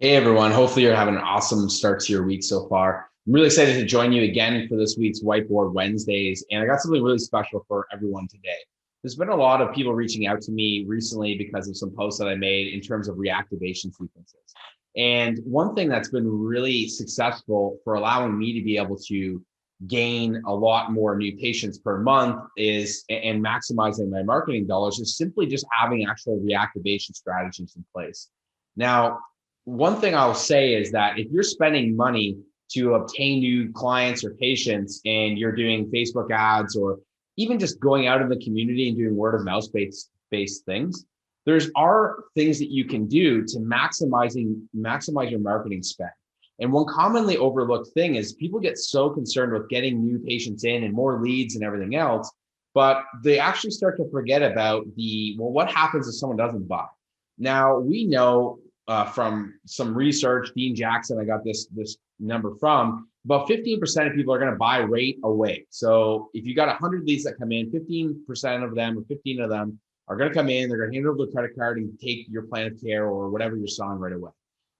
Hey everyone, hopefully you're having an awesome start to your week so far. I'm really excited to join you again for this week's Whiteboard Wednesdays, and I got something really special for everyone today. There's been a lot of people reaching out to me recently because of some posts that I made in terms of reactivation sequences. And one thing that's been really successful for allowing me to be able to gain a lot more new patients per month is and maximizing my marketing dollars is simply just having actual reactivation strategies in place. Now, one thing I'll say is that if you're spending money to obtain new clients or patients and you're doing Facebook ads or even just going out in the community and doing word of mouth based things, there's are things that you can do to maximize your marketing spend. And one commonly overlooked thing is people get so concerned with getting new patients in and more leads and everything else, but they actually start to forget about what happens if someone doesn't buy? Now, we know from some research, Dean Jackson, I got this number from, about 15% of people are going to buy right away. So if you got 100 leads that come in, 15% of them or 15 of them are going to come in, they're going to hand over the credit card and take your plan of care or whatever you're selling right away.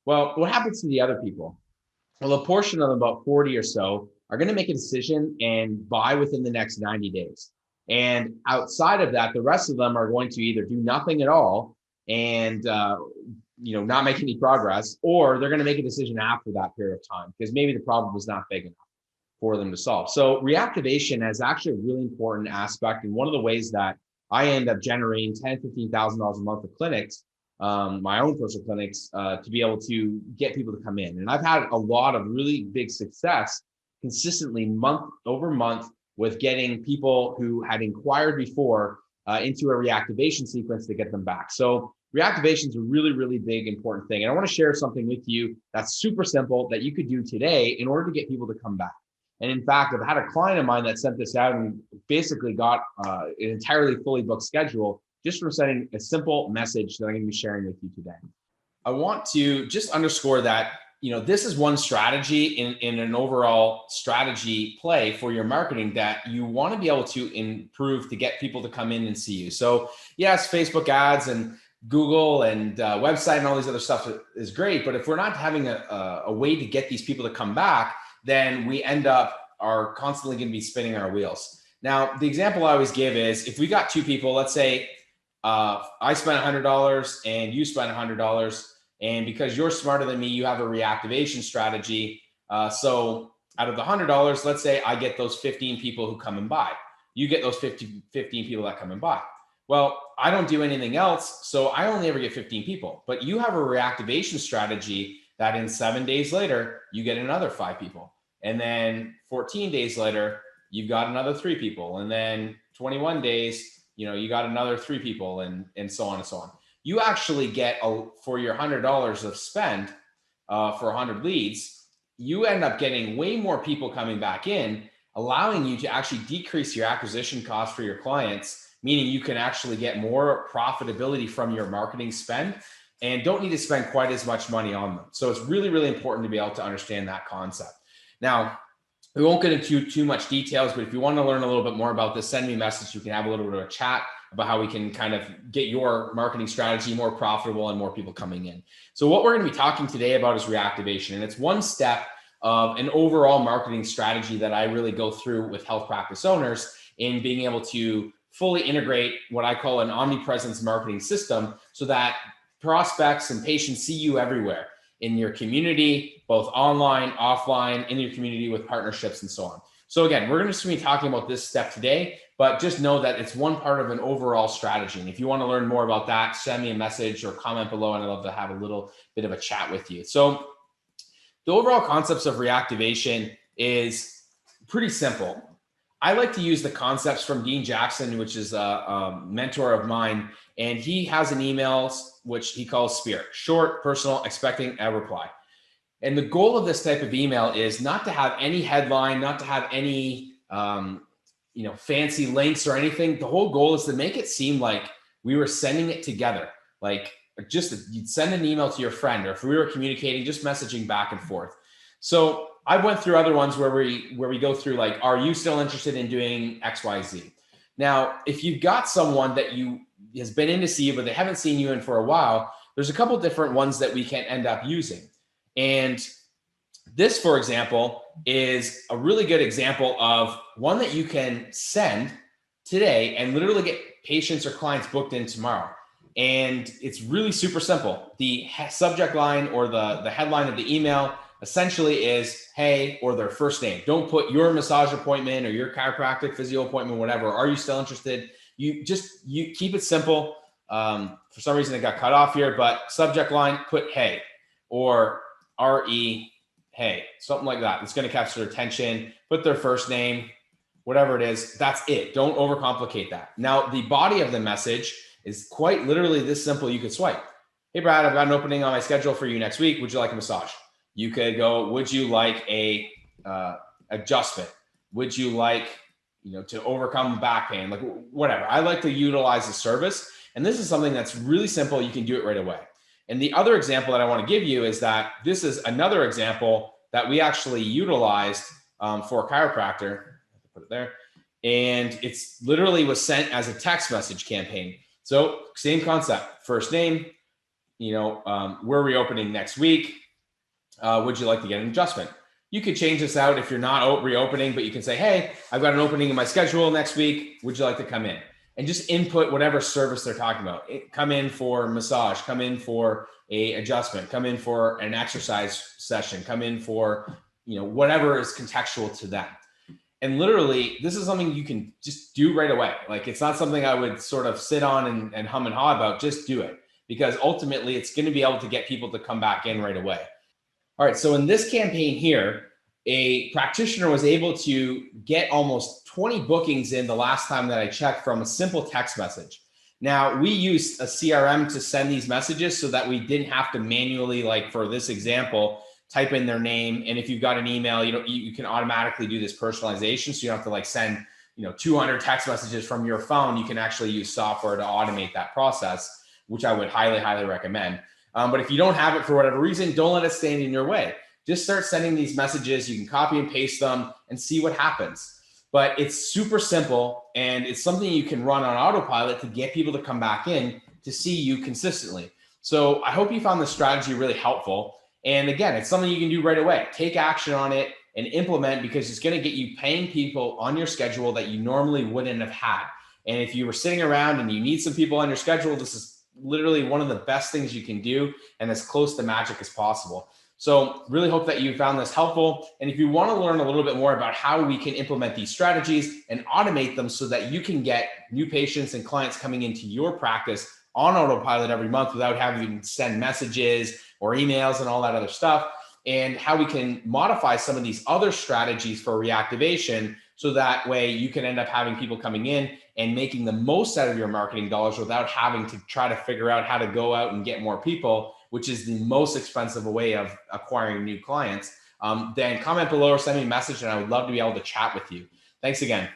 Well, what happens to the other people? Well, a portion of them, about 40 or so, are going to make a decision and buy within the next 90 days. And outside of that, the rest of them are going to either do nothing at all and not make any progress, or they're going to make a decision after that period of time because maybe the problem was not big enough for them to solve. So reactivation is actually a really important aspect, and one of the ways that I end up generating $10,000-$15,000 a month of clinics, my own personal clinics, to be able to get people to come in. And I've had a lot of really big success consistently month over month with getting people who had inquired before into a reactivation sequence to get them back. So reactivation is a really, really big, important thing. And I want to share something with you that's super simple that you could do today in order to get people to come back. And in fact, I've had a client of mine that sent this out and basically got an entirely fully booked schedule just from sending a simple message that I'm going to be sharing with you today. I want to just underscore that this is one strategy in an overall strategy play for your marketing that you want to be able to improve to get people to come in and see you. So yes, Facebook ads and Google and website and all these other stuff is great. But if we're not having a way to get these people to come back, then we are constantly going to be spinning our wheels. Now, the example I always give is if we got two people, let's say I spent $100 and you spent $100. And because you're smarter than me, you have a reactivation strategy. So out of the $100, let's say I get those 15 people who come and buy. You get those 15 people that come and buy. Well, I don't do anything else, so I only ever get 15 people. But you have a reactivation strategy that in 7 days later, you get another 5 people. And then 14 days later, you've got another 3 people. And then 21 days, you got another 3 people and so on and so on. You actually get, for your $100 of spend for 100 leads, you end up getting way more people coming back in, allowing you to actually decrease your acquisition cost for your clients, meaning you can actually get more profitability from your marketing spend and don't need to spend quite as much money on them. So it's really, really important to be able to understand that concept. Now, we won't get into too much details, but if you want to learn a little bit more about this, send me a message. You can have a little bit of a chat about how we can kind of get your marketing strategy more profitable and more people coming in. So what we're going to be talking today about is reactivation. And it's one step of an overall marketing strategy that I really go through with health practice owners in being able to fully integrate what I call an omnipresence marketing system so that prospects and patients see you everywhere in your community, both online, offline, in your community with partnerships and so on. So again, we're just going to be talking about this step today, but just know that it's one part of an overall strategy. And if you want to learn more about that, send me a message or comment below, and I'd love to have a little bit of a chat with you. So the overall concepts of reactivation is pretty simple. I like to use the concepts from Dean Jackson, which is a mentor of mine, and he has an email which he calls SPIRIT, short, personal, expecting a reply. And the goal of this type of email is not to have any headline, not to have any fancy links or anything. The whole goal is to make it seem like we were sending it together. Like you'd send an email to your friend, or if we were communicating, just messaging back and forth. So I went through other ones where we go through like, are you still interested in doing XYZ? Now, if you've got someone that has been in to see you, but they haven't seen you in for a while, there's a couple different ones that we can end up using. And this, for example, is a really good example of one that you can send today and literally get patients or clients booked in tomorrow. And it's really super simple. The subject line or the headline of the email essentially is, hey, or their first name. Don't put your massage appointment or your chiropractic physio appointment, whatever. Are you still interested? You keep it simple. For some reason it got cut off here, but subject line, put hey, or RE, hey, something like that. It's going to catch their attention. Put their first name, whatever it is. That's it. Don't overcomplicate that. Now, the body of the message is quite literally this simple. You could swipe. Hey, Brad, I've got an opening on my schedule for you next week. Would you like a massage? You could go, would you like a adjustment? Would you like, to overcome back pain? Like whatever. I like to utilize the service. And this is something that's really simple. You can do it right away. And the other example that I want to give you is that this is another example that we actually utilized for a chiropractor. Put it there. And it's literally was sent as a text message campaign. So same concept, first name, we're reopening next week. Would you like to get an adjustment? You could change this out if you're not reopening, but you can say, hey, I've got an opening in my schedule next week. Would you like to come in? And just input whatever service they're talking about. Come in for massage, come in for a adjustment, come in for an exercise session, come in for, whatever is contextual to them. And literally, this is something you can just do right away. Like it's not something I would sort of sit on and hum and haw about. Just do it, because ultimately it's going to be able to get people to come back in right away. All right, so in this campaign here, a practitioner was able to get almost 20 bookings in the last time that I checked from a simple text message. Now, we used a CRM to send these messages so that we didn't have to manually, like for this example, type in their name. And if you've got an email, you can automatically do this personalization. So you don't have to like send, 200 text messages from your phone. You can actually use software to automate that process, which I would highly, highly recommend. But if you don't have it for whatever reason, don't let it stand in your way. Just start sending these messages. You can copy and paste them and see what happens. But it's super simple, and it's something you can run on autopilot to get people to come back in to see you consistently. So I hope you found this strategy really helpful. And again, it's something you can do right away. Take action on it and implement, because it's going to get you paying people on your schedule that you normally wouldn't have had. And if you were sitting around and you need some people on your schedule, this is literally one of the best things you can do, and as close to magic as possible. So really hope that you found this helpful. And if you want to learn a little bit more about how we can implement these strategies and automate them so that you can get new patients and clients coming into your practice on autopilot every month without having to send messages or emails and all that other stuff, and how we can modify some of these other strategies for reactivation, so that way you can end up having people coming in and making the most out of your marketing dollars without having to try to figure out how to go out and get more people, which is the most expensive way of acquiring new clients. Then comment below or send me a message, and I would love to be able to chat with you. Thanks again.